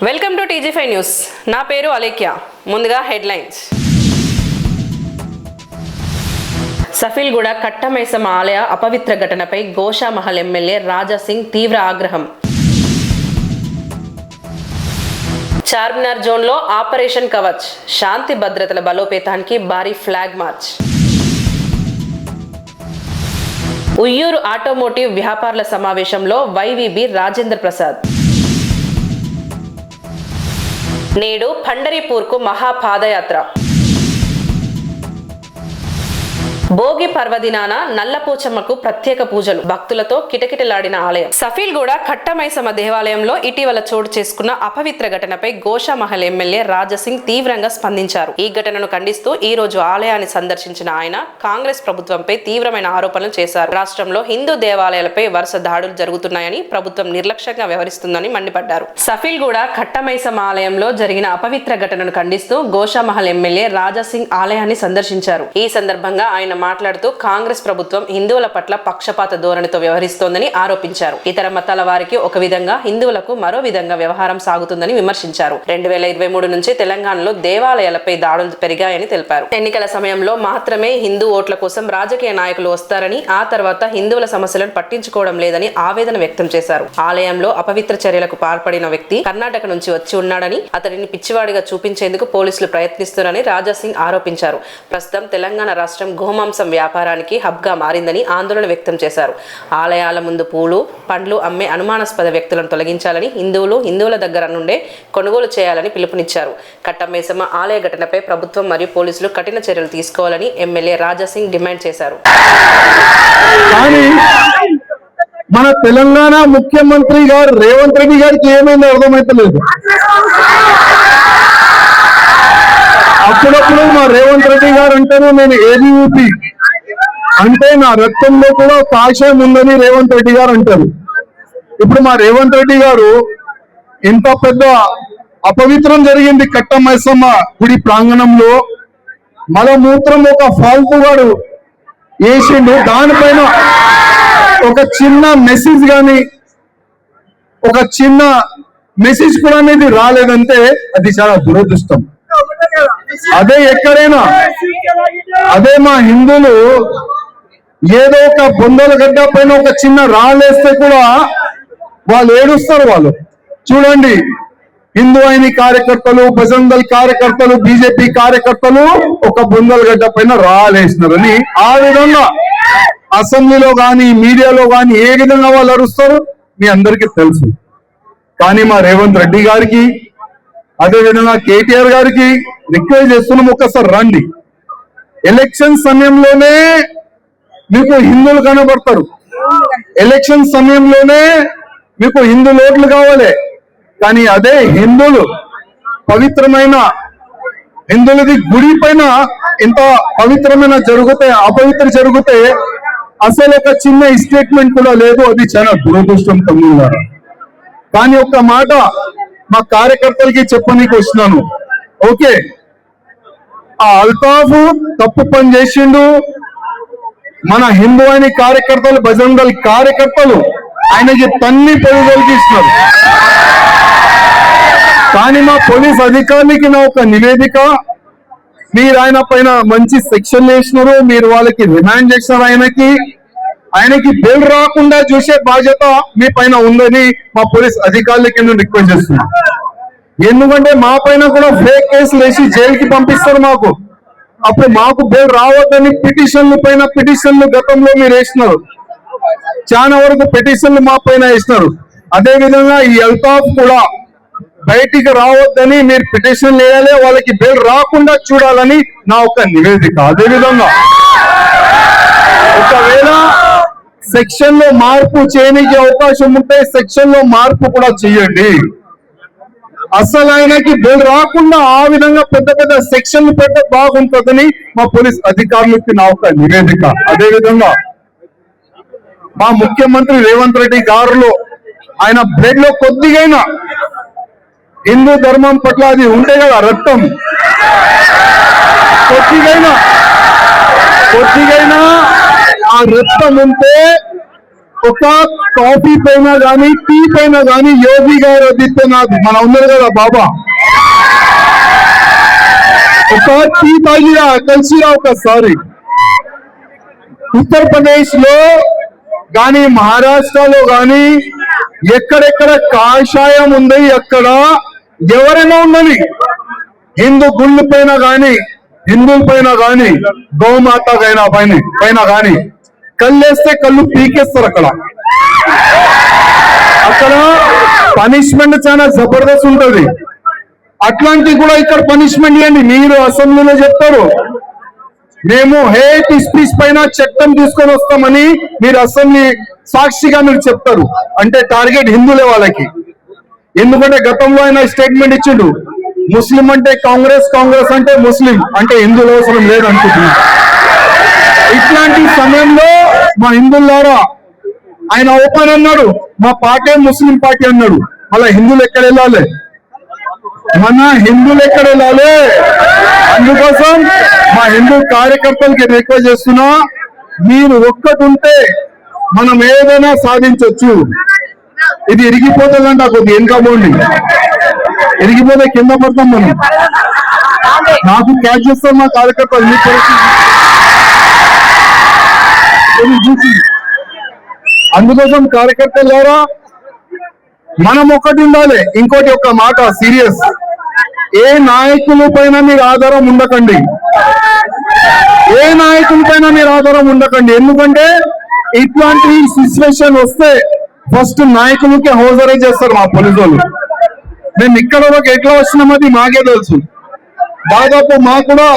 Welcome to టీజీ5 news. నా పేరు అలేఖ్య. ముందుగా హెడ్లైన్స్. సఫీల్గూడ కట్టమైసమ్మ ఆలయ అపవిత్ర ఘటనపై గోషామహల్ ఎమ్మెల్యే రాజాసింగ్ తీవ్ర ఆగ్రహం. చార్మినార్ జోన్లో ఆపరేషన్ కవచ్, శాంతి భద్రతల బలోపేతానికి భారీ ఫ్లాగ్ మార్చ్. ఉయ్యూరు ఆటోమోటివ్ వ్యాపారుల సమావేశంలో వైవీబీ రాజేంద్ర ప్రసాద్. నేడు పండరీపూర్కు మహాపాదయాత్ర. భోగి పర్వదినాన నల్లపోచమ్మకు ప్రత్యేక పూజలు, భక్తులతో కిటకిటలాడిన ఆలయం. సఫీల్గూడ కట్టమైసమ్మ దేవాలయంలో ఇటీవల చోటు చేసుకున్న అపవిత్ర ఘటనపై గోషామహల్ ఎమ్మెల్యే రాజాసింగ్ తీవ్రంగా స్పందించారు. ఈ ఘటనను ఖండిస్తూ ఈ రోజు ఆలయాన్ని సందర్శించిన ఆయన కాంగ్రెస్ ప్రభుత్వంపై తీవ్రమైన ఆరోపణలు చేశారు. రాష్ట్రంలో హిందూ దేవాలయాలపై వరుస దాడులు జరుగుతున్నాయని, ప్రభుత్వం నిర్లక్ష్యంగా వ్యవహరిస్తుందని మండిపడ్డారు. సఫీల్గూడ కట్టమైసమ్మ ఆలయంలో జరిగిన అపవిత్ర ఘటనను ఖండిస్తూ గోషామహల్ ఎమ్మెల్యే రాజాసింగ్ ఆలయాన్ని సందర్శించారు. ఈ సందర్భంగా ఆయన మాట్లాడుతూ కాంగ్రెస్ ప్రభుత్వం హిందువుల పట్ల పక్షపాత ధోరణితో వ్యవహరిస్తోందని ఆరోపించారు. ఇతర మతాల వారికి ఒక విధంగా, హిందువులకు మరో విధంగా వ్యవహారం సాగుతుందని విమర్శించారు. 2023 నుంచి తెలంగాణలో దేవాలయాలపై దాడులు పెరిగాయని తెలిపారు. ఎన్నికల సమయంలో మాత్రమే హిందూ ఓట్ల కోసం రాజకీయ నాయకులు వస్తారని, ఆ తర్వాత హిందువుల సమస్యలను పట్టించుకోవడం లేదని ఆవేదన వ్యక్తం చేశారు. ఆలయంలో అపవిత్ర చర్యలకు పాల్పడిన వ్యక్తి కర్ణాటక నుంచి వచ్చి ఉన్నాడని, అతడిని పిచ్చివాడిగా చూపించేందుకు పోలీసులు ప్రయత్నిస్తున్నారని రాజాసింగ్ ఆరోపించారు. ప్రస్తుతం తెలంగాణ రాష్ట్రం గోమాంసం వ్యాపారానికి హబ్ గా మారిందని ఆందోళన వ్యక్తం చేశారు. ఆలయాల ముందు పూలు, పండ్లు అమ్మే అనుమానాస్పద వ్యక్తులను తొలగించాలని, హిందువుల దగ్గర నుండే కొనుగోలు చేయాలని పిలుపునిచ్చారు. కట్టమైసమ్మ ఆలయ ఘటనపై ప్రభుత్వం మరియు పోలీసులు కఠిన చర్యలు తీసుకోవాలని ఎమ్మెల్యే రాజాసింగ్ డిమాండ్ చేశారు. మన తెలంగాణ ముఖ్యమంత్రి గారు రేవంత్ రెడ్డి గారికి ఏమైందో అర్థమైతలేదు. అప్పుడప్పుడు మా రేవంత్ రెడ్డి గారు అంటేనే నేను ఏబీవీపీ అంటే నా రక్తంలో కూడా ఒక ఆశయం ఉందని రేవంత్ రెడ్డి గారు అంటారు. ఇప్పుడు మా రేవంత్ రెడ్డి గారు ఇంత పెద్ద అపవిత్రం జరిగింది కట్టమైసమ్మ గుడి ప్రాంగణంలో, మలమూత్రం ఒక ఫాల్తుగాడు వేసిండు. దానిపైన ఒక చిన్న మెసేజ్ కానీ, ఒక చిన్న మెసేజ్ కూడా అనేది రాలేదంటే అది చాలా దురదృష్టం. అదే ఎక్కడైనా, అదే మా హిందువులు ఏదో ఒక బొందల గడ్డ పైన ఒక చిన్న రాళ్ళేస్తే కూడా వాళ్ళు ఏడుస్తారు. వాళ్ళు చూడండి, హిందూ అయిన కార్యకర్తలు, బజరంగ్ దళ్ కార్యకర్తలు, బీజేపీ కార్యకర్తలు ఒక బొందల గడ్డ పైన రాళ్ళేసినారని ఆ విధంగా అసెంబ్లీలో కానీ మీడియాలో కానీ ఏ విధంగా వాళ్ళు అరుస్తారు మీ అందరికీ తెలుసు. కానీ మా రేవంత్ రెడ్డి గారికి, అదేవిధంగా కేటీఆర్ గారికి రిక్వెస్ట్ చేస్తున్నాం, ఒక్కసారి రండి. ఎలక్షన్ సమయంలోనే మీకు హిందువులు కనబడతారు, ఎలక్షన్ సమయంలోనే మీకు హిందూ ఓట్లు కావాలి. కానీ అదే హిందువులు పవిత్రమైన హిందువులది గుడి పైన ఇంత పవిత్రమైన అపవిత్ర జరిగితే అసలు ఒక చిన్న స్టేట్మెంట్ కూడా లేదు. అది చాలా దురదృష్టం తమ్ముళ్ళారా. కానీ ఒక్క మాట మా కార్యకర్తలకి చెప్పనీకి వస్తున్నాను. ఓకే, ఆ అల్తాఫ్ తప్పు పని చేసిండు. మన హిందూ అయిన కార్యకర్తలు, బజరంగ్ దళ్ కార్యకర్తలు ఆయనకి తన్ని పొడిగొలిగిస్తున్నారు. కానీ మా పోలీస్ అధికారులకి నా ఒక నివేదిక, మీరు ఆయన పైన మంచి సెక్షన్ వేసినారు, మీరు వాళ్ళకి రిమాండ్ చేసినారు. ఆయనకి బెయిల్ రాకుండా చూసే బాధ్యత మీ పైన ఉందని మా పోలీస్ అధికారులకి నేను రిక్వెస్ట్ చేస్తున్నాను. ఎందుకంటే మా పైన కూడా ఫేక్ కేసులు వేసి జైలుకి పంపిస్తారు మాకు. అప్పుడు మాకు బెయిల్ రావద్దని పిటిషన్లు గతంలో మీరు వేసినారు. చాలా వరకు పిటిషన్లు మా పైన వేసినారు. అదే విధంగా ఈ అల్తాఫ్ కూడా బయటికి రావద్దని మీరు పిటిషన్లు వేయాలి, వాళ్ళకి బెయిల్ రాకుండా చూడాలని నా ఒక నివేదిక. అదేవిధంగా ఒకవేళ సెక్షన్ లో మార్పు చేయడానికి అవకాశం ఉంటే సెక్షన్ లో మార్పు కూడా చేయండి. అసలు ఆయనకి బెయిల్ రాకుండా ఆ విధంగా పెద్ద పెద్ద సెక్షన్లు పెట్టే బాగుంటుందని మా పోలీస్ అధికారులకి నా ఒక నివేదిక. అదేవిధంగా మా ముఖ్యమంత్రి రేవంత్ రెడ్డి గారులో ఆయన బ్లడ్ లో కొద్దిగైనా హిందూ ధర్మం పట్ల అది ఉంటే కదా రక్తం, కొద్దిగైనా ఆ రక్తం ఉంటే ఒక కాఫీ పైన కానీ టీ పైన కానీ యోగి గారు ఆదిత్యనాథ్ మన ఉన్నారు కదా బాబా, ఒక టీ తాగిరా కలిసిరా ఒకసారి. ఉత్తరప్రదేశ్ లో కానీ మహారాష్ట్రలో కానీ ఎక్కడెక్కడ కాషాయం ఉంది, అక్కడ ఎవరైనా ఉన్నది హిందూ గుళ్ళు పైన కానీ హిందువుల పైన కానీ గోమాత పైన కానీ కళ్ళేస్తే కళ్ళు పీకేస్తారు. అక్కడ పనిష్మెంట్ చాలా జబర్దస్త్ ఉంటది. అట్లాంటివి కూడా ఇక్కడ పనిష్మెంట్ ఇవ్వండి. మీరు అసెంబ్లీలో చెప్తారు మేము హేట్ స్పీచ్ పైన చట్టం తీసుకొని వస్తామని, మీరు అసెంబ్లీ సాక్షిగా మీరు చెప్తారు. అంటే టార్గెట్ హిందువులే వాళ్ళకి. ఎందుకంటే గతంలో ఆయన స్టేట్మెంట్ ఇచ్చిండు, ముస్లిం అంటే కాంగ్రెస్, కాంగ్రెస్ అంటే ముస్లిం, అంటే హిందువులు అవసరం లేదు అనుకుంటున్నా. ఇట్లాంటి సమయంలో మా హిందువులారా ఆయన ఓపెన్ అన్నాడు, మా పార్టీ ముస్లిం పార్టీ అన్నాడు. అలా హిందువులు ఎక్కడ వెళ్ళాలి? మన హిందువులు ఎక్కడ వెళ్ళాలి? అందుకోసం మా హిందూ కార్యకర్తలకి రిక్వెస్ట్ చేస్తున్నా, మీరు ఒక్కటి ఉంటే మనం ఏదైనా సాధించవచ్చు. ఇది ఇరిగిపోతుందంట, కొద్ది వెనుక పోండి, ఇరిగిపోతే కింద పడతాం మనం. నాకు క్యాచ్ చేస్తాం మా కార్యకర్తలు. మీ చూసి అందుకోసం కార్యకర్తలు ద్వారా మనం ఒకటి ఉండాలి. ఇంకోటి ఒక మాట సీరియస్, ఏ నాయకుల పైన మీరు ఆధారం ఉండకండి, ఏ నాయకుల పైన మీరు ఆధారం ఉండకండి. ఎందుకంటే ఇట్లాంటి సిచ్యువేషన్ వస్తే ఫస్ట్ నాయకులకే హోజరీ చేస్తారు మా పోలీసు వాళ్ళు. మేము ఇక్కడ వరకు ఎట్లా వచ్చినామది మాకే తెలుసు. దాదాపు మాకు కూడా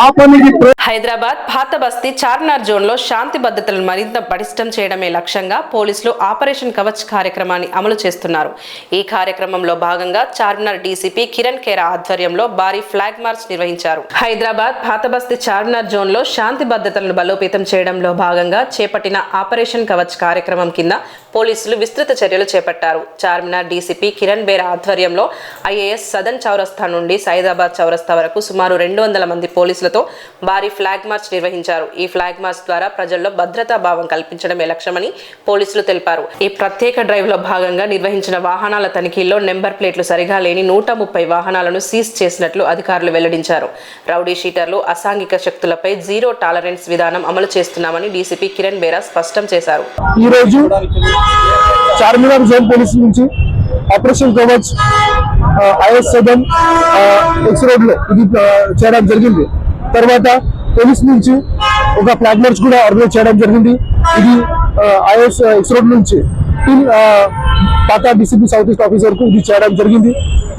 ఆ పనికి హైదరాబాద్ పాత బస్తీ చార్మినార్ జోన్ లో శాంతి భద్రతలను మరింత పటిష్టం చేయడమే లక్ష్యంగా పోలీసులు ఆపరేషన్ కవచ్ కార్యక్రమాన్ని అమలు చేస్తున్నారు. ఈ కార్యక్రమంలో భాగంగా చార్మినార్ డీసీపీ కిరణ్ ఖేరా ఆధ్వర్యంలో భారీ ఫ్లాగ్ మార్చ్ నిర్వహించారు. హైదరాబాద్ పాత బస్తీ చార్మినార్ జోన్ లో శాంతి భద్రతలను బలోపేతం చేయడంలో భాగంగా చేపట్టిన ఆపరేషన్ కవచ్ కార్యక్రమం కింద పోలీసులు విస్తృత చర్యలు చేపట్టారు. చార్మినార్ డీసీపీ కిరణ్ ఖేరా ఆధ్వర్యంలో ఐఏఎస్ సదన్ చౌరస్తా నుండి సైదాబాద్ చౌరస్తా వరకు సుమారు 200 మంది పోలీసులతో భారీ ఫ్లాగ్ మార్చ్ నిర్వహించారు. ఈ ఫ్లాగ్ మార్చ్ ద్వారా ప్రజల్లో భద్రతా భావం కల్పించడమే లక్ష్యమని పోలీసులు తెలిపారు. ఈ ప్రత్యేక డ్రైవ్ లో భాగంగా నిర్వహించిన వాహనాల తనిఖీల్లో నెంబర్ ప్లేట్లు సరిగా లేని 130 వాహనాలను సీజ్ చేసినట్లు అధికారులు వెల్లడించారు. రౌడీ షీటర్లు, అసాంఘిక శక్తులపై జీరో టాలరెన్స్ విధానం అమలు చేస్తున్నామని డీసీపీ కిరణ్ ఖేరా స్పష్టం చేశారు. ఈ రోజు చార్మినార్ జోన్ పోలీసు నుంచి operation Kavach is Sadan X road లో ఇది చేయడం జరిగింది. తర్వాత పోలీస్ నుంచి ఒక ఫ్లాగ్ మార్చ్ కూడా ఆర్గనైజ్ చేయడం జరిగింది. ఇది ఐఎస్ ఎక్స్ రోడ్ నుంచి పాత డీసీపీ సౌత్ ఈస్ట్ ఆఫీస్ వరకు ఇది చేయడం జరిగింది.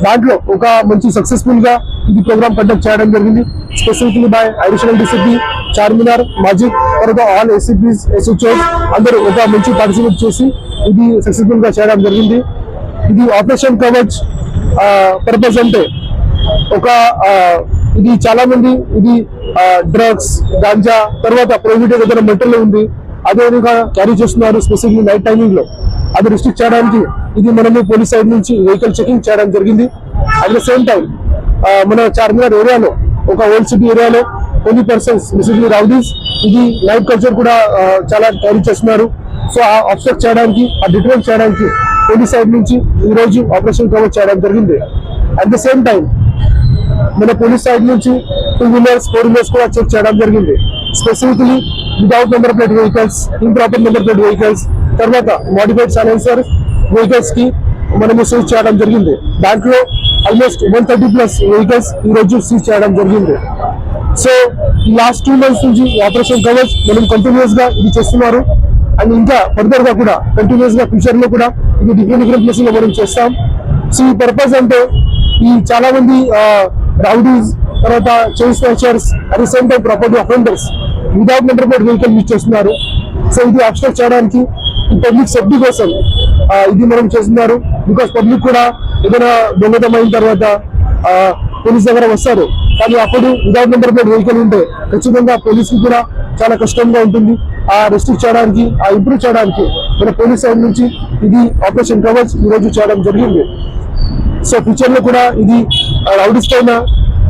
దాంట్లో ఒక మంచి సక్సెస్ఫుల్ గా ఇది ప్రోగ్రామ్ కండక్ట్ చేయడం జరిగింది. Specifically by additional DCP Charminar, Majid, తర్వాత ఆల్ ఏసీపీస్, ఎస్హెచ్ఓస్ అందరూ ఒక మంచి పార్టిసిపేట్ చేసి ఇది సక్సెస్ఫుల్ గా చేయడం జరిగింది. ఇది ఆపరేషన్ కవచ్ పర్పస్ అంటే ఒక ఇది చాలా మంది ఇది డ్రగ్స్, గాంజా, తర్వాత ప్రైవేట్ ఏదైనా మెటీరియల్ ఉంది అదే విధంగా క్యారీ చేస్తున్నారు. స్పెసిఫిక్లీ నైట్ టైమింగ్ లో అది రిస్ట్రిక్ట్ చేయడానికి ఇది మనము పోలీస్ సైడ్ నుంచి వెహికల్ చెకింగ్ చేయడం జరిగింది. అట్ ద సేమ్ టైం మన చార్మినార్ ఏరియాలో ఒక ఓల్డ్ సిటీ ఏరియాలో కొన్ని పర్సన్స్ బేసిక్లీ రౌడీస్ ఇది నైట్ కల్చర్ కూడా చాలా క్యారీ చేస్తున్నారు. సో ఆ అబ్స్ట్రక్ట్ చేయడానికి, ఆ డిటెక్ట్ చేయడానికి పోలీస్ సైడ్ నుంచి ఈ రోజు ఆపరేషన్ కవర్ చేయడం జరిగింది. అట్ ద సేమ్ టైం మన పోలీస్ సైడ్ నుంచి 2 వీలర్స్, 4 వీలర్స్ కూడా చెక్ చేయడం జరిగింది. Specifically without number plate vehicles, improper number plate vehicles, తర్వాత మోడిఫైడ్ సైలెన్సర్ వెహికల్స్ కి మనము సీజ్ చేయడం జరిగింది. దాంట్లో ఆల్మోస్ట్ 130+ వెహికల్స్ ఈ రోజు సీజ్ చేయడం జరిగింది. సో ఈ లాస్ట్ 2 months నుంచి ఆపరేషన్ కవచ్ మనం కంటిన్యూస్ గా ఇది చేస్తున్నారు. అండ్ ఇంకా ఫర్దర్ గా కూడా కంటిన్యూస్ గా ఫ్యూచర్ లో కూడా ఇది డిఫరెంట్ ప్లేసెస్ లో మనం చేస్తాం. సో ఈ పర్పస్ అంటే ఈ చాలా మంది రౌడీస్, తర్వాత chain snatchers, at the same time property offenders without number plate vehicle use చేస్తున్నారు. సో ఇది అబ్స్ట్రక్ట్ చేయడానికి పబ్లిక్ సేఫ్టీ కోసం ఇది మనం చేస్తున్నారు. బికాస్ పబ్లిక్ కూడా ఏదైనా దొంగతనం అయిన తర్వాత పోలీస్ దగ్గర వస్తారు, కానీ అప్పుడు వితౌట్ నెంబర్ ప్లేట్ వెహికల్ ఉంటే ఖచ్చితంగా పోలీస్ కి కూడా చాలా కష్టంగా ఉంటుంది. ఆ రెస్ట్రిక్ట్ చేయడానికి, ఆ ఇంప్రూవ్ చేయడానికి మన పోలీస్ సైడ్ నుంచి ఇది ఆపరేషన్ కవచ్ ఈ రోజు చేయడం జరిగింది. సో ఫ్యూచర్ లో కూడా ఇది రౌడీస్ పైన,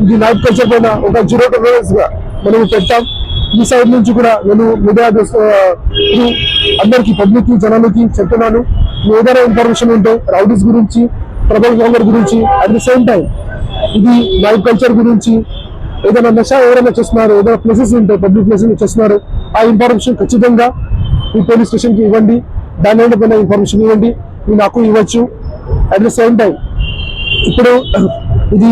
ఇది నైట్ కల్చర్ పైన ఒక జీరో టాలరెన్స్ గా మనం పెట్టాం. ఈ సైడ్ నుంచి కూడా నేను మీడియా అందరికి పబ్లిక్ కి జనాలకి చెప్తున్నాను, ఏదైనా ఇన్ఫర్మేషన్ ఉంటే రౌడీస్ గురించి, ట్రబుల్ మేకర్ గురించి, అట్ ది సేమ్ టైం ఇది లైఫ్ కల్చర్ గురించి, ఏదైనా నష ఎవరైనా చేస్తున్నారు, ఏదైనా ప్లేసెస్ ఉంటాయి పబ్లిక్ ప్లేసెస్ చేస్తున్నారు, ఆ ఇన్ఫర్మేషన్ ఖచ్చితంగా ఈ పోలీస్ స్టేషన్ కి ఇవ్వండి. దాని పైన ఇన్ఫర్మేషన్ ఇవ్వండి, నాకు ఇవ్వచ్చు. అట్ ది సేమ్ టైం ఇప్పుడు ఇది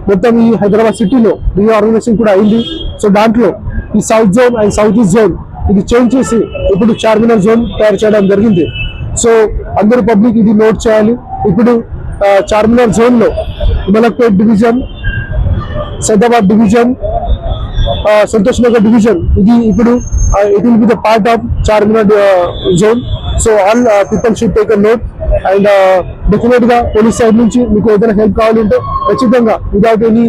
మొత్తం ఈ హైదరాబాద్ సిటీలో రీఆర్గనైజేషన్ కూడా అయింది. సో దాంట్లో ఈ south zone and south east zone ఇది చేంజ్ చేసి ఇప్పుడు చార్మినార్ జోన్ తయారు చేయడం జరిగింది. సో అందరూ పబ్లిక్ ఇది నోట్ చేయాలి. ఇప్పుడు చార్మినార్ జోన్ లో Malakpet division, Saidabad division, Santosh Nagar division ఇది ఇప్పుడు it will be the part of Charminar zone. So all people should take a note. And definite గా పోలీస్ సైడ్ నుంచి మీకు ఏదైనా హెల్ప్ కావాలంటే ఖచ్చితంగా విదౌట్ ఎనీ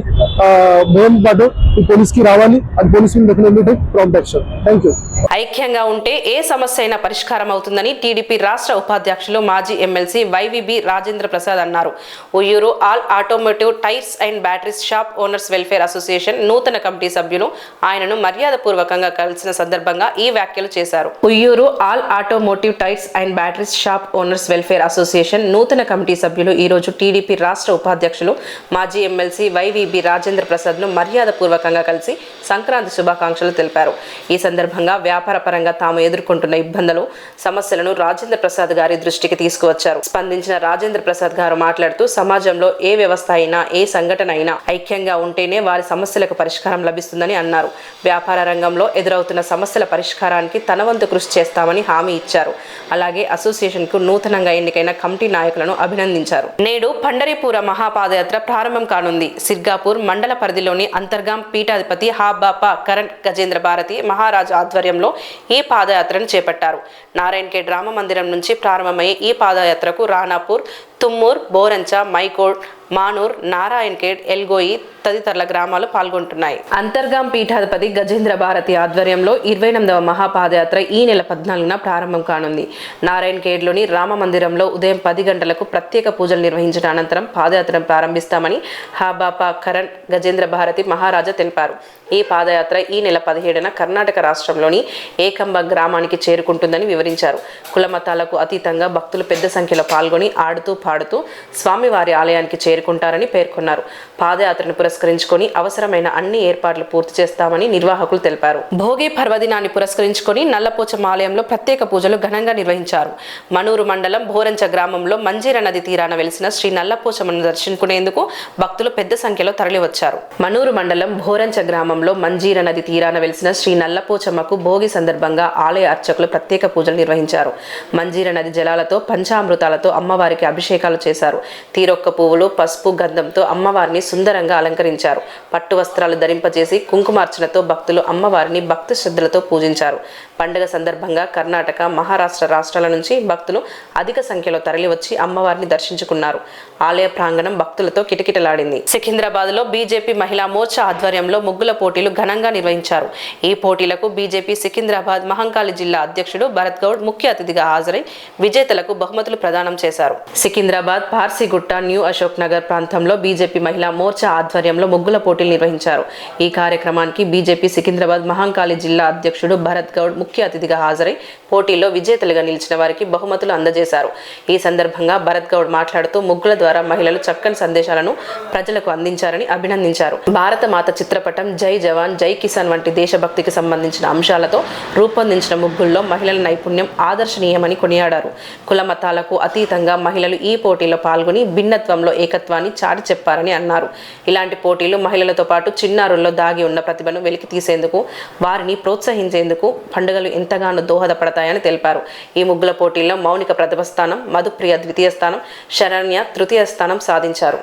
భయం పాటు ఈ పోలీస్ కి రావాలి. అది police will definitely take prompt action. Thank you. ఐక్యంగా ఉంటే ఏ సమస్య అయినా పరిష్కారం అవుతుందని టీడీపీ రాష్ట్ర ఉపాధ్యక్షులు మాజీ ఎమ్మెల్సీ వైవీబీ రాజేంద్ర ప్రసాద్ అన్నారు. Uyyuru all automotive tyres and batteries shop owners welfare association నూతన కమిటీ సభ్యులు ఆయనను మర్యాదపూర్వకంగా కలిసిన సందర్భంగా ఈ వ్యాఖ్యలు చేశారు. Uyyuru all automotive tyres and batteries shop owners welfare association నూతన కమిటీ సభ్యులు ఈ రోజు టీడీపీ రాష్ట్ర ఉపాధ్యక్షులు మాజీ ఎమ్మెల్సీ వైవీబీ రాజేంద్ర ప్రసాద్ ను మర్యాదపూర్వకంగా కలిసి సంక్రాంతి శుభాకాంక్షలు తెలిపారు. ఈ సందర్భంగా వ్యాపార పరంగా తాము ఎదుర్కొంటున్న ఇబ్బందులు, సమస్యలను రాజేంద్ర ప్రసాద్ గారి దృష్టికి తీసుకువచ్చారు. స్పందించిన రాజేంద్ర ప్రసాద్ గారు మాట్లాడుతూ సమాజంలో ఏ వ్యవస్థ అయినా, ఏ సంఘటన అయినా ఐక్యంగా ఉంటేనే వారి సమస్యలకు పరిష్కారం లభిస్తుందని అన్నారు. వ్యాపార రంగంలో ఎదురవుతున్న సమస్యల పరిష్కారానికి తన వంతు కృషి చేస్తామని హామీ ఇచ్చారు. అలాగే అసోసియేషన్ కు నూతనంగా ఎన్నికైన కమిటీ నాయకులను అభినందించారు. నేడు పండరీపుర మహాపాదయాత్ర ప్రారంభం కానుంది. సిర్గాపూర్ మండల పరిధిలోని అంతర్గాం పీఠాధిపతి హాబాపా కరణ్ గజేంద్ర భారతి మహారాజు ఆధ్వర్యంలో ఈ పాదయాత్రను చేపట్టారు. నారాయణఖేడ్ రామ మందిరం నుంచి ప్రారంభమయ్యే ఈ పాదయాత్రకు రాణాపూర్, తుమ్మూర్, బోరంచ, మైకోడ్, మానూర్, నారాయణఖేడ్, ఎల్గోయి తదితరుల గ్రామాలు పాల్గొంటున్నాయి. అంతర్గాం పీఠాధిపతి గజేంద్ర భారతి ఆధ్వర్యంలో 28వ మహాపాదయాత్ర ఈ నెల 14న ప్రారంభం కానుంది. నారాయణఖేడ్లోని రామ మందిరంలో ఉదయం 10 గంటలకు ప్రత్యేక పూజలు నిర్వహించిన అనంతరం పాదయాత్రను ప్రారంభిస్తామని హాబాపా కరణ్ గజేంద్ర భారతి మహారాజా తెలిపారు. ఈ పాదయాత్ర ఈ నెల 17న కర్ణాటక రాష్ట్రంలోని ఏకంబ గ్రామానికి చేరుకుంటుందని వివరించారు. కులమతాలకు అతీతంగా భక్తులు పెద్ద సంఖ్యలో పాల్గొని ఆడుతూ పాడుతూ స్వామివారి ఆలయానికి చేరుకుంటారని పేర్కొన్నారు. పాదయాత్రను పురస్కరించుకొని అవసరమైన అన్ని ఏర్పాట్లు పూర్తి చేస్తామని నిర్వాహకులు తెలిపారు. భోగి పర్వదినాన్ని పురస్కరించుకొని నల్లపోచమ్మ ఆలయంలో ప్రత్యేక పూజలు ఘనంగా నిర్వహించారు. మనూరు మండలం బోరంచ గ్రామంలో మంజీర నది తీరాన వెలిసిన శ్రీ నల్లపోచమ్మను దర్శించుకునేందుకు భక్తులు పెద్ద సంఖ్యలో తరలివచ్చారు. మనూరు మండలం బోరంచ గ్రామంలో మంజీర నది తీరాన వెలిసిన శ్రీ నల్లపోచమ్మకు భోగి సందర్భంగా ఆలయ అర్చకులు ప్రత్యేక పూజలు నిర్వహించారు. మంజీర నది జలాలతో పంచామృతాలతో అమ్మవారికి అభిషేకాలు చేశారు. తీరొక్క పువ్వులు, పసుపు, గంధంతో అమ్మవారిని సుందరంగా అలంకరించారు. పట్టు వస్త్రాలు ధరింపజేసి కుంకుమార్చనతో భక్తులు అమ్మవారిని భక్తి శ్రద్ధలతో పూజించారు. పండుగ సందర్భంగా కర్ణాటక, మహారాష్ట్ర రాష్ట్రాల నుంచి భక్తులు అధిక సంఖ్యలో తరలివచ్చి అమ్మవారిని దర్శించుకున్నారు. ఆలయ ప్రాంగణం భక్తులతో కిటకిటలాడింది. సికింద్రాబాద్ లో బీజేపీ మహిళా మోర్చా ఆధ్వర్యంలో ముగ్గుల పోటీలు ఘనంగా నిర్వహించారు. ఈ పోటీలకు బీజేపీ సికింద్రాబాద్ మహంకాళి జిల్లా అధ్యక్షుడు భరత్ గౌడ్ ముఖ్య అతిథిగా హాజరై విజేతలకు బహుమతులు ప్రదానం చేశారు. సికింద్రాబాద్, పార్సిగుట్ట, న్యూ అశోక్ నగర్ ప్రాంతంలో బీజేపీ మహిళా మోర్చా ఆధ్వర్యంలో ముగ్గుల పోటీలు నిర్వహించారు. ఈ కార్యక్రమానికి బీజేపీ సికింద్రాబాద్ మహంకాళి జిల్లా అధ్యక్షుడు భరత్ గౌడ్ ముఖ్య అతిథిగా హాజరై పోటీల్లో విజేతలుగా నిలిచిన వారికి బహుమతులు అందజేశారు. ఈ సందర్భంగా భరత్ గౌడ్ మాట్లాడుతూ ముగ్గుల ద్వారా మహిళలు చక్కని సందేశాలను ప్రజలకు అందించారని అభినందించారు. భారత మాత చిత్రపటం, జై జవాన్, జై కిసాన్ వంటి దేశభక్తికి సంబంధించిన అంశాలతో రూపొందించిన ముగ్గుల్లో మహిళల నైపుణ్యం ఆదర్శనీయమని కొనియాడారు. కుల మతాలకు అతీతంగా మహిళలు ఈ పోటీలో పాల్గొని భిన్నత్వంలో ఏకత్వాన్ని చాటి చెప్పారని అన్నారు. ఇలాంటి పోటీలు మహిళలతో పాటు చిన్నారుల్లో దాగి ఉన్న ప్రతిభను వెలికి తీసేందుకు, వారిని ప్రోత్సహించేందుకు పండుగలు ఎంతగానో దోహదపడతాయని తెలిపారు. ఈ ముగ్గుల పోటీల్లో మౌనిక ప్రథమ స్థానం, మధుప్రియ ద్వితీయ స్థానం, శరణ్య తృతీయ స్థానం సాధించారు.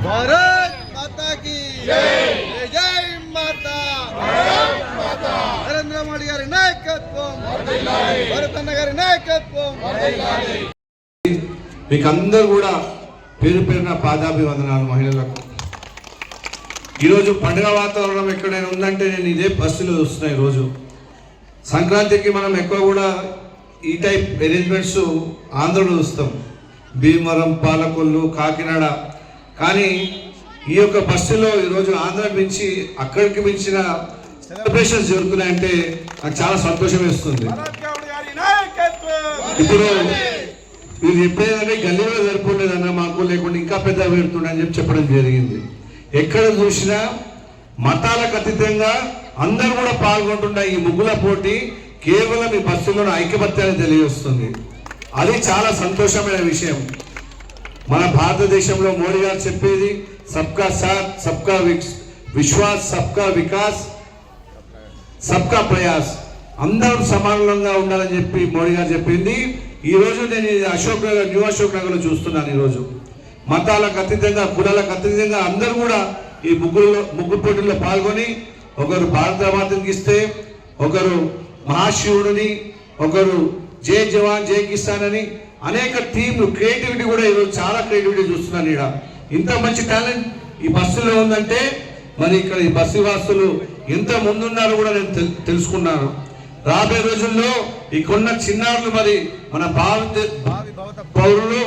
भारत माता की जय जय माता नरेंद्र मोदी गारी नायकत्వం భరతన్న గారి నాయకత్వం మీకందరూ కూడా పేరు పేరున పాదాభివందనాలు. మహిళలకు ఈరోజు పండుగ వాతావరణం ఎక్కడైనా ఉందంటే నేను ఇదే బస్సులో చూస్తున్నా. ఈరోజు సంక్రాంతికి మనం ఎక్కువ కూడా ఈ టైప్ అరేంజ్మెంట్స్ ఆంధ్రలో చూస్తాం, భీమవరం, పాలకొల్లు, కాకినాడ. కానీ ఈ యొక్క బస్సులో ఈరోజు ఆంధ్ర మించి అక్కడికి మించిన సెలబ్రేషన్స్ జరుగుతున్నాయంటే నాకు చాలా సంతోషం వేస్తుంది. ఇప్పుడు మీరు ఎప్పుడైనా గల్లీలో సరిపోలేదన్నా మాకు, లేకుండా ఇంకా పెద్ద పెడుతుండే అని చెప్పడం జరిగింది. ఎక్కడ చూసినా మతాలకు అతీతంగా అందరూ కూడా పాల్గొంటున్న ఈ ముగ్గుల పోటీ కేవలం ఈ బస్సులోని ఐకమత్యాన్ని తెలియజేస్తుంది. అది చాలా సంతోషమైన విషయం. మన భారతదేశంలో మోడీ గారు చెప్పేది సబ్కా సాత్, సబ్కా విశ్వాస్, సబ్కా వికాస్, సబ్కా ప్రయాస్, అందరూ సమానంగా ఉండాలని చెప్పి మోడీ గారు చెప్పింది. ఈ రోజు నేను అశోక్ నగర్, న్యూ అశోక్ నగర్లో చూస్తున్నాను. ఈరోజు మతాలకు అతీతంగా, కులాలకు అతీతంగా అందరూ కూడా ఈ ముగ్గు పోటీల్లో పాల్గొని, ఒకరు భారత మాతకి ఇస్తే, ఒకరు మహాశివుడిని, ఒకరు జై జవాన్ జై కిసాన్ అని అనేక టీంలు, క్రియేటివిటీ కూడా ఈరోజు చాలా క్రియేటివిటీ చూస్తున్నాను. ఇక్కడ ఇంత మంచి టాలెంట్ ఈ బస్సులో ఉందంటే మరి ఇక్కడ ఈ బస్సు వాసులు ఎంత ముందున్నారో కూడా నేను తెలుసుకున్నాను. రాబోయే రోజుల్లో ఈ కొన్న చిన్నారులు, మరి మన భావి పౌరులు,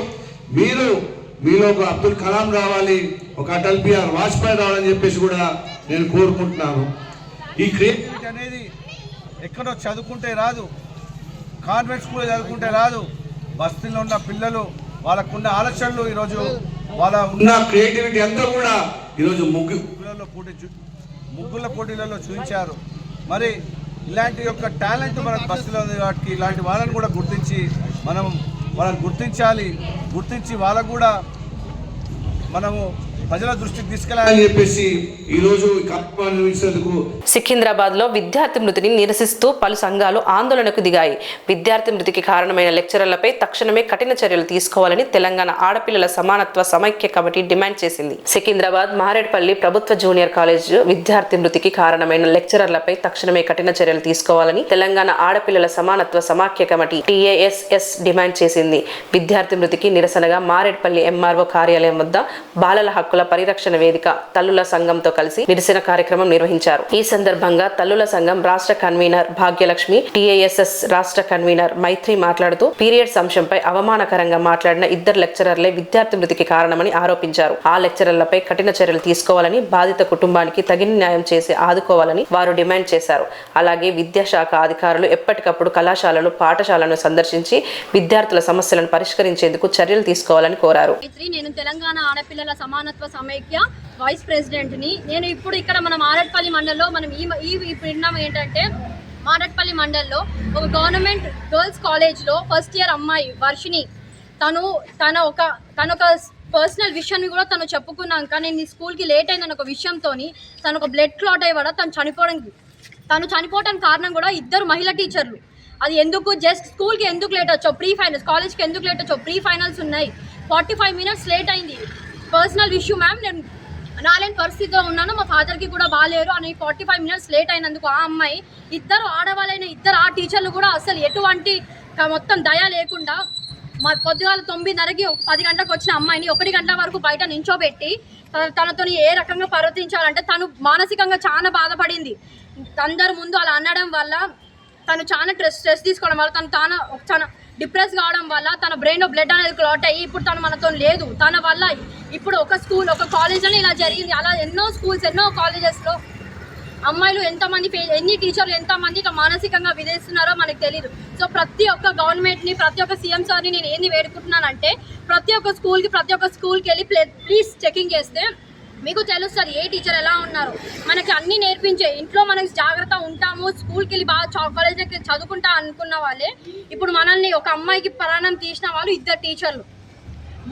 మీలో ఒక అబ్దుల్ కలాం రావాలి, ఒక అటల్ బిహారీ వాజ్పేయి రావాలని చెప్పేసి కూడా నేను కోరుకుంటున్నాను. ఈ క్రియేటివిటీ అనేది ఎక్కడో చదువుకుంటే రాదు, కాన్వెంట్ స్కూల్లో చదువుకుంటే రాదు. బస్తీలో ఉన్న పిల్లలు, వాళ్ళకున్న ఆలోచనలు ఈరోజు వాళ్ళ ఉన్న క్రియేటివిటీ అంతా కూడా ఈరోజు ముగ్గుల పోటీలలో చూపించారు. మరి ఇలాంటి యొక్క టాలెంట్ మనకు బస్సులో ఉంది కాబట్టి ఇలాంటి వాళ్ళని కూడా గుర్తించి వాళ్ళని గుర్తించి వాళ్ళకు కూడా మనము ప్రజల దృష్టికి తీసుకెళ్లాలని చెప్పేసి ఈ రోజు కార్యక్రమాన్ని నిర్వహించేందుకు సికింద్రాబాద్ లో విద్యార్థి మృతిని నిరసిస్తూ పలు సంఘాలు ఆందోళనకు దిగాయి. విద్యార్థి మృతికి కారణమైన లెక్చరర్లపై తక్షణమే కఠిన చర్యలు తీసుకోవాలని తెలంగాణ ఆడపిల్లల సమానత్వ సమైక్య కమిటీ డిమాండ్ చేసింది. సికింద్రాబాద్ మారేడ్పల్లి ప్రభుత్వ జూనియర్ కాలేజ్ విద్యార్థి మృతికి కారణమైన లెక్చరర్లపై తక్షణమే కఠిన చర్యలు తీసుకోవాలని తెలంగాణ ఆడపిల్లల సమానత్వ సమాఖ్య కమిటీ TASS డిమాండ్ చేసింది. విద్యార్థి మృతికి నిరసనగా మారేడ్పల్లి MRO కార్యాలయం వద్ద బాలల హక్కుల పరిరక్షణ వేదిక తల్లుల సంఘంతో కలిసి నిరసన కార్యక్రమం నిర్వహించారు. ఈ సందర్భంగా తల్లుల సంఘం రాష్ట్ర కన్వీనర్ భాగ్యలక్ష్మి, TASS రాష్ట్ర కన్వీనర్ మైత్రి మాట్లాడుతూ పీరియడ్స్ అంశంపై అవమానకరంగా మాట్లాడిన ఇద్దరు లెక్చరర్లే విద్యార్థి మృతికి కారణమని ఆరోపించారు. ఆ లెక్చరర్లపై కఠిన చర్యలు తీసుకోవాలని, బాధిత కుటుంబానికి తగిన న్యాయం చేసి ఆదుకోవాలని వారు డిమాండ్ చేశారు. అలాగే విద్యాశాఖ అధికారులు ఎప్పటికప్పుడు కళాశాలలు, పాఠశాలను సందర్శించి విద్యార్థుల సమస్యలను పరిష్కరించేందుకు చర్యలు తీసుకోవాలని కోరారు. నేను తెలంగాణ ఆడపిల్లల సమానత్వ సమైక్య వైస్ ప్రెసిడెంట్ ని. నేను ఇప్పుడు ఇక్కడ మన మారేడ్పల్లి మండలంలో మనం ఈ పరిణామం ఏంటంటే, మారేడ్పల్లి మండలంలో ఒక గవర్నమెంట్ గర్ల్స్ కాలేజ్లో ఫస్ట్ ఇయర్ అమ్మాయి వర్షిని, తన ఒక పర్సనల్ విషయాన్ని కూడా తను చెప్పుకున్నాక నేను ఈ స్కూల్కి లేట్ అయిందని ఒక విషయంతో తను ఒక బ్లడ్ క్లాట్ అయ్యి కూడా తను చనిపోవడానికి కారణం కూడా ఇద్దరు మహిళా టీచర్లు. అది ఎందుకు, జస్ట్ స్కూల్కి ఎందుకు లేట్ వచ్చావు, ప్రీ ఫైనల్స్, కాలేజ్కి ఎందుకు లేట్ వచ్చావు, ప్రీ ఫైనల్స్ ఉన్నాయి, 45 minutes లేట్ అయింది, పర్సనల్ ఇష్యూ మ్యామ్, నేను రాలేని పరిస్థితిలో ఉన్నాను, మా ఫాదర్కి కూడా బాగాలేరు అని 45 minutes లేట్ అయినందుకు ఆ అమ్మాయి, ఇద్దరు ఆడవాళ్ళైన ఇద్దరు ఆ టీచర్లు కూడా అసలు ఎటువంటి మొత్తం దయ లేకుండా మా పొద్దుగాల 9:30కి 10 గంటలకు వచ్చిన అమ్మాయిని 1 గంట వరకు బయట నించోబెట్టి తనతో ఏ రకంగా ప్రవర్తించాలంటే తను మానసికంగా చాలా బాధపడింది. అందరి ముందు అలా అనడం వల్ల తను చాలా స్ట్రెస్ తీసుకోవడం వల్ల తను చాలా డిప్రెస్ కావడం వల్ల తన బ్రెయిన్లో బ్లడ్ అనేది క్లాట్ అయ్యి ఇప్పుడు తను మనతో లేదు. తన వల్ల ఇప్పుడు ఒక స్కూల్, ఒక కాలేజ్లో ఇలా జరిగింది. అలా ఎన్నో స్కూల్స్, ఎన్నో కాలేజెస్లో అమ్మాయిలు ఎన్ని టీచర్లు ఎంతమంది ఇట్లా మానసికంగా విధిస్తున్నారో మనకు తెలియదు. సో ప్రతి ఒక్క గవర్నమెంట్ని, ప్రతి ఒక్క సీఎం సార్ని నేను ఏంది వేడుకుంటున్నానంటే, ప్రతి ఒక్క స్కూల్కి వెళ్ళి ప్లీజ్ చెకింగ్ చేస్తే మీకు తెలుస్తుంది ఏ టీచర్ ఎలా ఉన్నారు. మనకి అన్నీ నేర్పించే, ఇంట్లో మనకి జాగ్రత్త ఉంటాము, స్కూల్కి వెళ్ళి బాగా కాలేజ్కి చదువుకుంటా అనుకున్న వాళ్ళే ఇప్పుడు మనల్ని ఒక అమ్మాయికి ప్రాణం తీసిన వాళ్ళు ఇద్దరు టీచర్లు.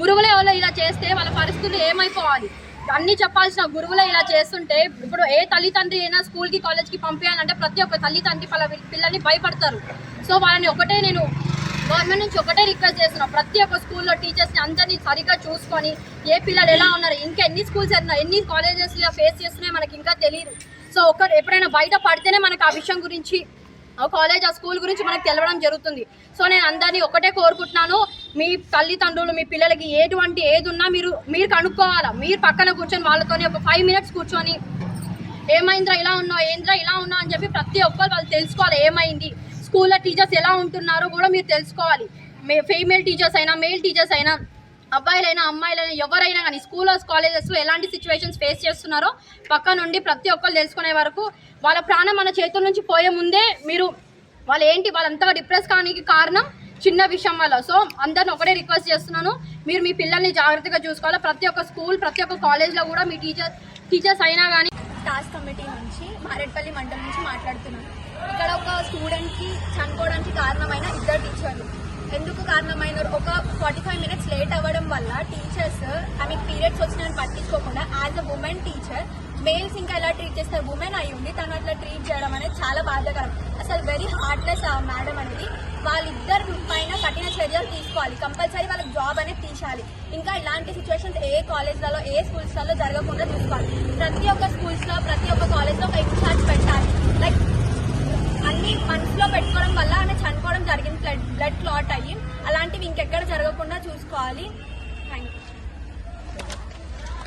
గురువులే వాళ్ళు ఇలా చేస్తే వాళ్ళ పరిస్థితులు ఏమైపోవాలి? అన్నీ చెప్పాల్సిన గురువులే ఇలా చేస్తుంటే ఇప్పుడు ఏ తల్లిదండ్రి అయినా స్కూల్కి, కాలేజ్కి పంపించాలంటే ప్రతి ఒక్క తల్లిదండ్రి వాళ్ళ పిల్లల్ని భయపడతారు. సో వాళ్ళని నేను గవర్నమెంట్ నుంచి ఒకటే రిక్వెస్ట్ చేస్తున్నాం, ప్రతి ఒక్క స్కూల్లో టీచర్స్ని అందరినీ సరిగ్గా చూసుకొని ఏ పిల్లలు ఎలా ఉన్నారు, ఇంకా ఎన్ని స్కూల్స్ ఎన్ని కాలేజెస్లో ఫేస్ చేస్తున్నాయో మనకి ఇంకా తెలియదు. సో ఎప్పుడైనా బయట పడితేనే మనకు ఆ విషయం గురించి, ఆ కాలేజ్, ఆ స్కూల్ గురించి మనకు తెలవడం జరుగుతుంది. సో నేను అందరినీ ఒకటే కోరుకుంటున్నాను, మీ తల్లిదండ్రులు మీ పిల్లలకి ఏది ఉన్నా మీరు కనుక్కోవాలా. మీరు పక్కన కూర్చొని వాళ్ళతోనే ఒక 5 minutes కూర్చొని ఏమైందిరా ఇలా ఉన్నావు, ఏంద్రా ఇలా ఉన్నావు అని చెప్పి ప్రతి ఒక్కరు వాళ్ళు తెలుసుకోవాలి ఏమైంది. స్కూల్లో టీచర్స్ ఎలా ఉంటున్నారో కూడా మీరు తెలుసుకోవాలి. ఫీమేల్ టీచర్స్ అయినా మేల్ టీచర్స్ అయినా అబ్బాయిలైనా అమ్మాయిలైనా ఎవరైనా కానీ స్కూల్లో కాలేజెస్లో ఎలాంటి సిచ్యువేషన్స్ ఫేస్ చేస్తున్నారో పక్క నుండి ప్రతి ఒక్కరు తెలుసుకునే వరకు వాళ్ళ ప్రాణం మన చేతుల నుంచి పోయే ముందే మీరు వాళ్ళు ఏంటి వాళ్ళంతగా డిప్రెస్ కానికి కారణం చిన్న విషయం వల్ల. సో అందరిని ఒకటే రిక్వెస్ట్ చేస్తున్నాను, మీరు మీ పిల్లల్ని జాగ్రత్తగా చూసుకోవాలి. ప్రతి ఒక్క స్కూల్ ప్రతి ఒక్క కాలేజ్లో కూడా మీ టీచర్స్ అయినా కానీ. టాస్క్ కమిటీ నుంచి మారేడుపల్లి మండలం నుంచి మాట్లాడుతున్నాను. ఇక్కడ ఒక స్టూడెంట్కి చనిపోవడానికి కారణమైన 2 టీచర్లు. ఎందుకు కారణమైన ఒక 45 మినిట్స్ లేట్ అవ్వడం వల్ల టీచర్స్ ఆమెకు పీరియడ్స్ వచ్చినాయని పట్టించుకోకుండా as a women teacher males ఇంకా ఎలా ట్రీట్ చేస్తారు, ఉమెన్ అయి ఉండి తను అట్లా ట్రీట్ చేయడం అనేది చాలా బాధాకరం. అసలు వెరీ హార్ట్లెస్ ఆ మేడం అనేది. వాళ్ళిద్దరి పైన కఠిన చర్యలు తీసుకోవాలి, కంపల్సరీ వాళ్ళకి జాబ్ అనేది తీసేయాలి. ఇంకా ఇలాంటి సిచ్యువేషన్స్ ఏ కాలేజ్లలో ఏ స్కూల్స్లలో జరగకుండా చూసుకోవాలి. ప్రతి ఒక్క స్కూల్స్లో ప్రతి ఒక్క కాలేజ్లో ఒక ఇన్ఛార్జ్ పెట్టాలి. లైక్ అన్ని మనసులో పెట్టుకోవడం వల్ల ఆయన చనిపోవడం జరిగింది, బ్లడ్ క్లాట్ అయ్యి. అలాంటివి ఇంకెక్కడ జరగకుండా చూసుకోవాలి. Thank you.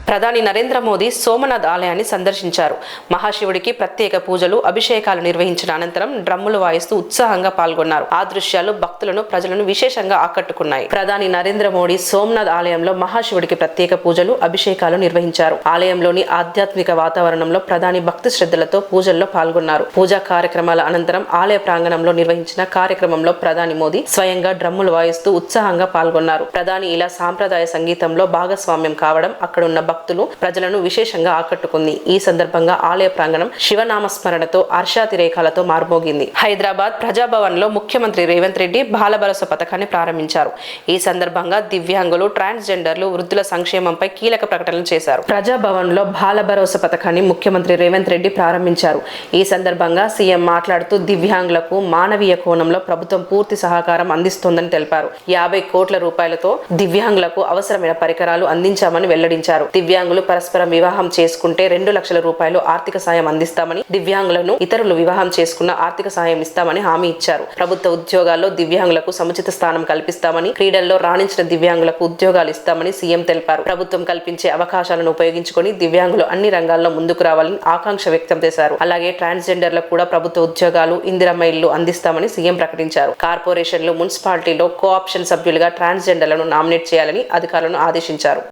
ప్రధాని నరేంద్ర మోదీ సోమనాథ్ ఆలయాన్ని సందర్శించారు. మహాశివుడికి ప్రత్యేక పూజలు అభిషేకాలు నిర్వహించిన అనంతరం డ్రమ్ములు వాయిస్తూ ఉత్సాహంగా పాల్గొన్నారు. ఆ దృశ్యాలు భక్తులను ప్రజలను విశేషంగా ఆకట్టుకున్నాయి. ప్రధాని నరేంద్ర మోదీ సోమనాథ్ ఆలయంలో మహాశివుడికి ప్రత్యేక పూజలు అభిషేకాలు నిర్వహించారు. ఆలయంలోని ఆధ్యాత్మిక వాతావరణంలో ప్రధాని భక్తి శ్రద్ధలతో పూజల్లో పాల్గొన్నారు. పూజా కార్యక్రమాల అనంతరం ఆలయ ప్రాంగణంలో నిర్వహించిన కార్యక్రమంలో ప్రధాని మోదీ స్వయంగా డ్రమ్ములు వాయిస్తూ ఉత్సాహంగా పాల్గొన్నారు. ప్రధాని ఇలా సాంప్రదాయ సంగీతంలో భాగస్వామ్యం కావడం అక్కడున్న భక్తులు ప్రజలను విశేషంగా ఆకట్టుకుంది. ఈ సందర్భంగా ఆలయ ప్రాంగణం శివనామస్మరణతో హర్షాతిరేకాలతో మార్మోగింది. హైదరాబాద్ ప్రజాభవన్ లో ముఖ్యమంత్రి రేవంత్ రెడ్డి బాల భరోసా పథకాన్ని ప్రారంభించారు. ఈ సందర్భంగా దివ్యాంగులు, ట్రాన్స్జెండర్లు, వృద్ధుల సంక్షేమంపై కీలక ప్రకటనలు చేశారు. ప్రజాభవన్ లో బాల భరోసా పథకాన్ని ముఖ్యమంత్రి రేవంత్ రెడ్డి ప్రారంభించారు. ఈ సందర్భంగా సీఎం మాట్లాడుతూ దివ్యాంగులకు మానవీయ కోణంలో ప్రభుత్వం పూర్తి సహకారం అందిస్తోందని తెలిపారు. 50 కోట్ల రూపాయలతో దివ్యాంగులకు అవసరమైన పరికరాలు అందించామని వెల్లడించారు. దివ్యాంగులు పరస్పరం వివాహం చేసుకుంటే 2 లక్షల రూపాయలు ఆర్థిక సాయం అందిస్తామని, దివ్యాంగులను ఇతరులు వివాహం చేసుకున్న ఆర్థిక సాయం ఇస్తామని హామీ ఇచ్చారు. ప్రభుత్వ ఉద్యోగాల్లో దివ్యాంగులకు సముచిత స్థానం కల్పిస్తామని, క్రీడల్లో రాణించిన దివ్యాంగులకు ఉద్యోగాలు ఇస్తామని సీఎం తెలిపారు. ప్రభుత్వం కల్పించే అవకాశాలను ఉపయోగించుకొని దివ్యాంగులు అన్ని రంగాల్లో ముందుకు రావాలని ఆకాంక్ష వ్యక్తం చేశారు. అలాగే ట్రాన్స్జెండర్లకు కూడా ప్రభుత్వ ఉద్యోగాలు, ఇందిరమ్మ ఇళ్లు అందిస్తామని సీఎం ప్రకటించారు. కార్పొరేషన్లు, మున్సిపాలిటీలో కోఆప్షన్ సభ్యులుగా ట్రాన్స్జెండర్లను నామినేట్ చేయాలని అధికారులను ఆదేశించారు.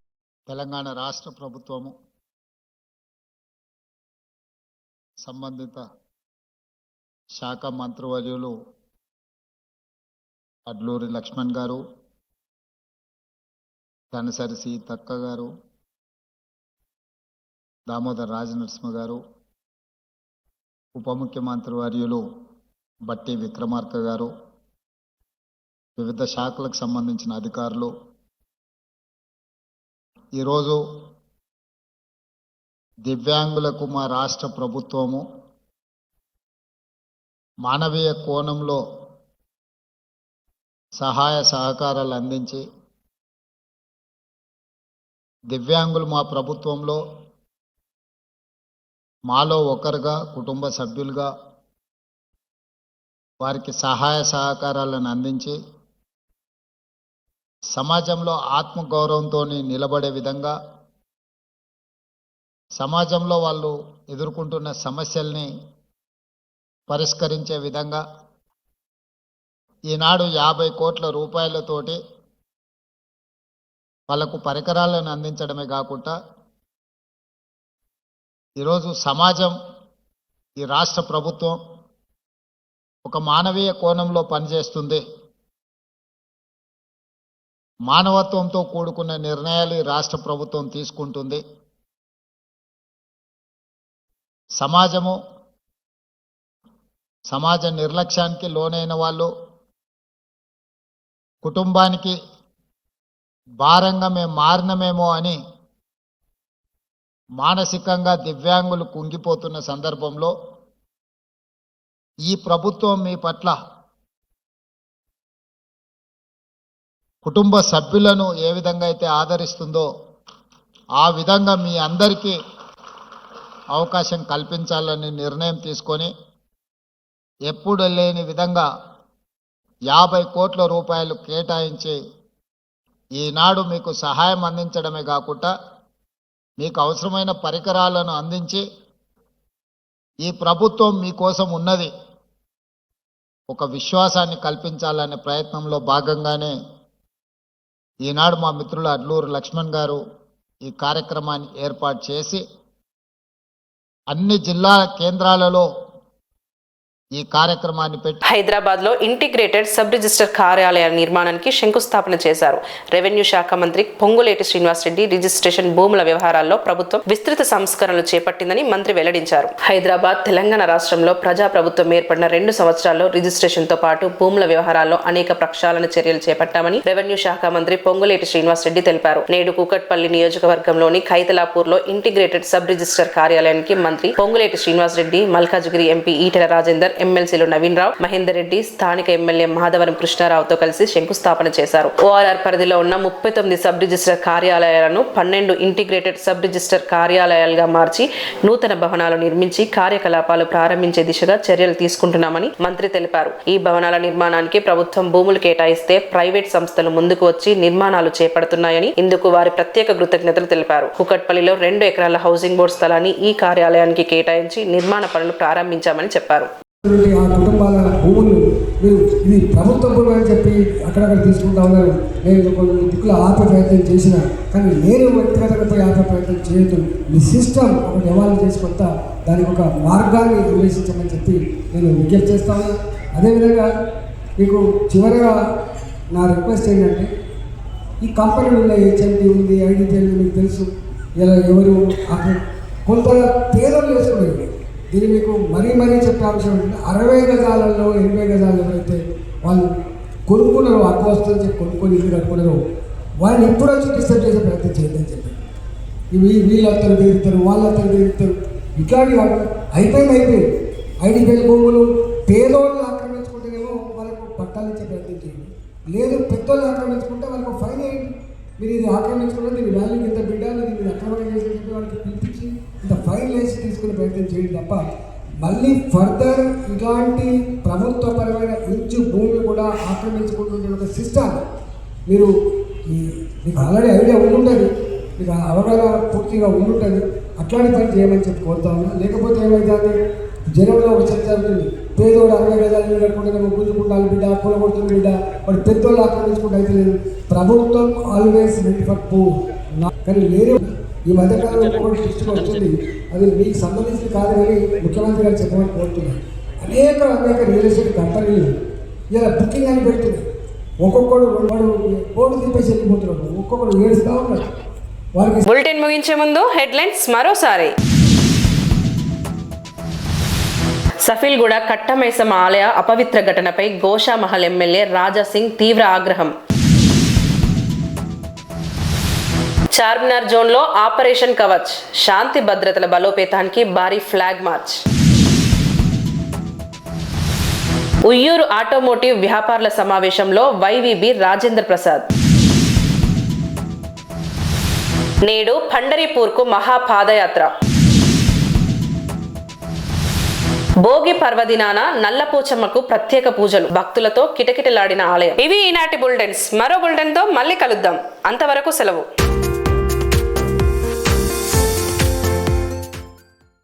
తెలంగాణ రాష్ట్ర ప్రభుత్వము సంబంధిత శాఖ మంత్రివర్యులు అడ్లూరి లక్ష్మణ్ గారు, ధనసరి సీతక్క గారు, దామోదర్ రాజనరసింహ గారు, ఉప ముఖ్యమంత్రి వర్యులు బట్టి విక్రమార్క గారు, వివిధ శాఖలకు సంబంధించిన అధికారులు ఈరోజు దివ్యాంగులకు మా రాష్ట్ర ప్రభుత్వము మానవీయ కోణంలో సహాయ సహకారాలు అందించి, దివ్యాంగులు మా ప్రభుత్వంలో మాలో ఒకరుగా, కుటుంబ సభ్యులుగా వారికి సహాయ సహకారాలను అందించి సమాజంలో ఆత్మగౌరవంతో నిలబడే విధంగా, సమాజంలో వాళ్ళు ఎదుర్కొంటున్న సమస్యల్ని పరిష్కరించే విధంగా ఈనాడు 50 కోట్ల రూపాయలతోటి వాళ్ళకు పరికరాలను అందించడమే కాకుండా ఈరోజు సమాజం, ఈ రాష్ట్ర ప్రభుత్వం ఒక మానవీయ కోణంలో పనిచేస్తుంది. మానవత్వంతో కూడుకున్న నిర్ణయాలు ఈ రాష్ట్ర ప్రభుత్వం తీసుకుంటుంది. సమాజ నిర్లక్ష్యానికి లోనైన వాళ్ళు, కుటుంబానికి భారంగా మేము మారినమేమో అని మానసికంగా దివ్యాంగులు కుంగిపోతున్న సందర్భంలో ఈ ప్రభుత్వం మీ పట్ల కుటుంబ సభ్యులను ఏ విధంగా అయితే ఆదరిస్తుందో ఆ విధంగా మీ అందరికీ అవకాశం కల్పించాలని నిర్ణయం తీసుకొని ఎప్పుడు లేని విధంగా 50 కోట్ల రూపాయలు కేటాయించి ఈనాడు మీకు సహాయం అందించడమే కాకుండా మీకు అవసరమైన పరికరాలను అందించి ఈ ప్రభుత్వం మీకోసం ఉన్నది. ఒక విశ్వాసాన్ని కల్పించాలనే ప్రయత్నంలో భాగంగానే ఈనాడు మా మిత్రులు అడ్లూరు లక్ష్మణ్ గారు ఈ కార్యక్రమాన్ని ఏర్పాటు చేసి అన్ని జిల్లా కేంద్రాలలో ఈ కార్యక్రమాన్ని పెట్టి హైదరాబాద్ లో ఇంటిగ్రేటెడ్ సబ్ రిజిస్టర్ కార్యాలయ నిర్మాణానికి శంకుస్థాపన చేశారు. రెవెన్యూ శాఖ మంత్రి పొంగులేటి శ్రీనివాసరెడ్డి రిజిస్ట్రేషన్ భూముల వ్యవహారాల్లో ప్రభుత్వం విస్తృత సంస్కరణలు చేపట్టిందని మంత్రి వెల్లడించారు. హైదరాబాద్, తెలంగాణ రాష్ట్రంలో ప్రజాప్రభుత్వం ఏర్పడిన 2 సంవత్సరాల్లో రిజిస్ట్రేషన్ తో పాటు భూముల వ్యవహారాల్లో అనేక ప్రక్షాళన చర్యలు చేపట్టామని రెవెన్యూ శాఖ మంత్రి పొంగులేటి శ్రీనివాసరెడ్డి తెలిపారు. నేడు కూకట్పల్లి నియోజకవర్గంలోని ఖైతలాపూర్ లో ఇంటిగ్రేటెడ్ సబ్ రిజిస్టర్ కార్యాలయానికి మంత్రి పొంగులేటి శ్రీనివాసరెడ్డి, మల్కాజ్గిరి ఎంపీ ఈటెల రాజేందర్, ఎమ్మెల్సీలు నవీన్ రావు, మహేందర్ రెడ్డి, స్థానిక ఎమ్మెల్యే మాధవరం కృష్ణారావుతో కలిసి శంకుస్థాపన చేశారు. ఓఆర్ఆర్ పరిధిలో ఉన్న 39 సబ్ రిజిస్టర్ కార్యాలయాలను 12 ఇంటిగ్రేటెడ్ సబ్ రిజిస్టర్ కార్యాలయాలుగా మార్చి నూతన భవనాలు నిర్మించి కార్యకలాపాలు ప్రారంభించే దిశగా చర్యలు తీసుకుంటున్నామని మంత్రి తెలిపారు. ఈ భవనాల నిర్మాణానికి ప్రభుత్వం భూములు కేటాయిస్తే ప్రైవేట్ సంస్థలు ముందుకు వచ్చి నిర్మాణాలు చేపడుతున్నాయని, ఇందుకు వారి ప్రత్యేక కృతజ్ఞతలు తెలిపారు. కూకట్పల్లిలో 2 ఎకరాల హౌసింగ్ బోర్డు స్థలాన్ని ఈ కార్యాలయానికి కేటాయించి నిర్మాణ పనులు ప్రారంభించామని చెప్పారు. ఆ కుటుంబాల భూములు మీరు ఇది ప్రభుత్వ భూమి అని చెప్పి అక్కడక్కడ తీసుకుంటా ఉన్నారు. నేను కొన్ని దిక్కులు ఆపే ప్రయత్నం చేసిన, కానీ నేను వ్యక్తిగతంగా పోయి ఆపే ప్రయత్నం చేయొద్దు. మీ సిస్టమ్ ఒకటి ఎవాల్వ్ చేసి కొత్త దానికి ఒక మార్గాన్ని అన్వేషించమని చెప్పి నేను విజ్ఞప్తి చేస్తాను. అదేవిధంగా మీకు చివరిగా నా రిక్వెస్ట్ ఏంటంటే, ఈ కంపెనీలు ఉన్నాయి, హెచ్ఎండి ఉంది, ఐడిపిఎల్ మీకు తెలుసు, ఇలా ఎవరు కొంత పేదలు వేసుకునేది. దీన్ని మీకు మరీ చెప్పే అంశం ఏంటంటే 60 గజాలలో 80 గజాలు ఎవరైతే వాళ్ళు కొనుక్కున్నారో, అక్క వస్తుందని చెప్పి కొనుక్కొని ఇల్లు కట్టుకున్నారో వాళ్ళని ఎప్పుడు వచ్చి డిస్టర్బ్ చేసే ప్రయత్నం చేయదని చెప్పి వీళ్ళందరూ తిరుగుతారు, వాళ్ళందరూ తిరుగుతారు. ఇట్లాంటి అయిపోయింది. ఐడిపిఎల్ భూములు పేదోళ్ళు ఆక్రమించుకుంటేనేమో వాళ్ళకు పట్టాలు ఇచ్చే ప్రయత్నం చేయండి, లేదు పెద్దోళ్ళు ఆక్రమించుకుంటే వాళ్ళకు ఫైన్ వేయండి. మీరు ఇది ఆక్రమించుకుంటే దీని వాల్యూ ఇంత బిడ్డాలు దీన్ని అక్రమంగా చేసేటప్పుడు వాళ్ళకి పిలిపించి ఇంత ఫైన్ వేసి తీసుకునే ప్రయత్నం చేయండి తప్ప మళ్ళీ ఫర్దర్ ఇలాంటి ప్రభుత్వపరమైన ఇంచు భూమి కూడా ఆక్రమించుకుంటుండే ఒక సిస్టమ్ మీకు ఆల్రెడీ ఐడియా ఉండుంటుంది, మీకు అవగాహన పూర్తిగా ఉండుంటుంది. అట్లాంటి పని చేయమని చెప్పి కోరుతా ఉన్నా. లేకపోతే ఏమైతే జనంలో ఒక చర్చ అవుతుంది, పేదోడు 60 గజాలు కట్టుకుంటే గుంజుకుంటాను బిడ్డ, కూలగొడుతుంది బిడ్డ, వాడు పెద్దోళ్ళు ఆక్రమించుకుంటే అయితే లేదు. ప్రభుత్వం ఆల్వేస్ వెంట పట్టు కానీ లేదు. ఈ మధ్యకాలంలో ఒక్కొక్కటి దృష్టికి వస్తుంది, అది మీకు సంబంధించింది కాదు కానీ ముఖ్యమంత్రి గారు చెప్పమని కోరుతున్నారు. అనేక రియల్ ఎస్టేట్ కంపెనీలు ఇలా బుకింగ్ అని పెడుతున్నాయి. ఒక్కొక్కడు బోర్డు తిప్పేసి వెళ్ళిపోతున్నాడు, ఒక్కొక్కడు ఏడుస్తూ ఉన్నాడు. వారికి బులెటిన్ ముగించే ముందు హెడ్లైన్స్ మరోసారి. సఫీల్గూడ కట్టమైసమ్మ ఆలయ అపవిత్ర ఘటనపై గోషామహల్ ఎమ్మెల్యే రాజాసింగ్ తీవ్ర ఆగ్రహం. చార్మినార్ జోన్లో ఆపరేషన్ కవచ్, శాంతి భద్రతల బలోపేతానికి భారీ ఫ్లాగ్ మార్చ్. ఉయ్యూరు ఆటోమోటివ్ వ్యాపారుల సమావేశంలో వైవీబీ రాజేంద్ర ప్రసాద్. నేడు పండరీపూర్కు మహాపాదయాత్ర. భోగి పర్వదినాన నల్లపోచమ్మకు ప్రత్యేక పూజలు, భక్తులతో కిటకిటలాడిన ఆలయం. ఇవి ఈనాటి బులెటిన్స్. మరో బులెటిన్ తో మళ్ళీ కలుద్దాం. అంతవరకు సెలవు.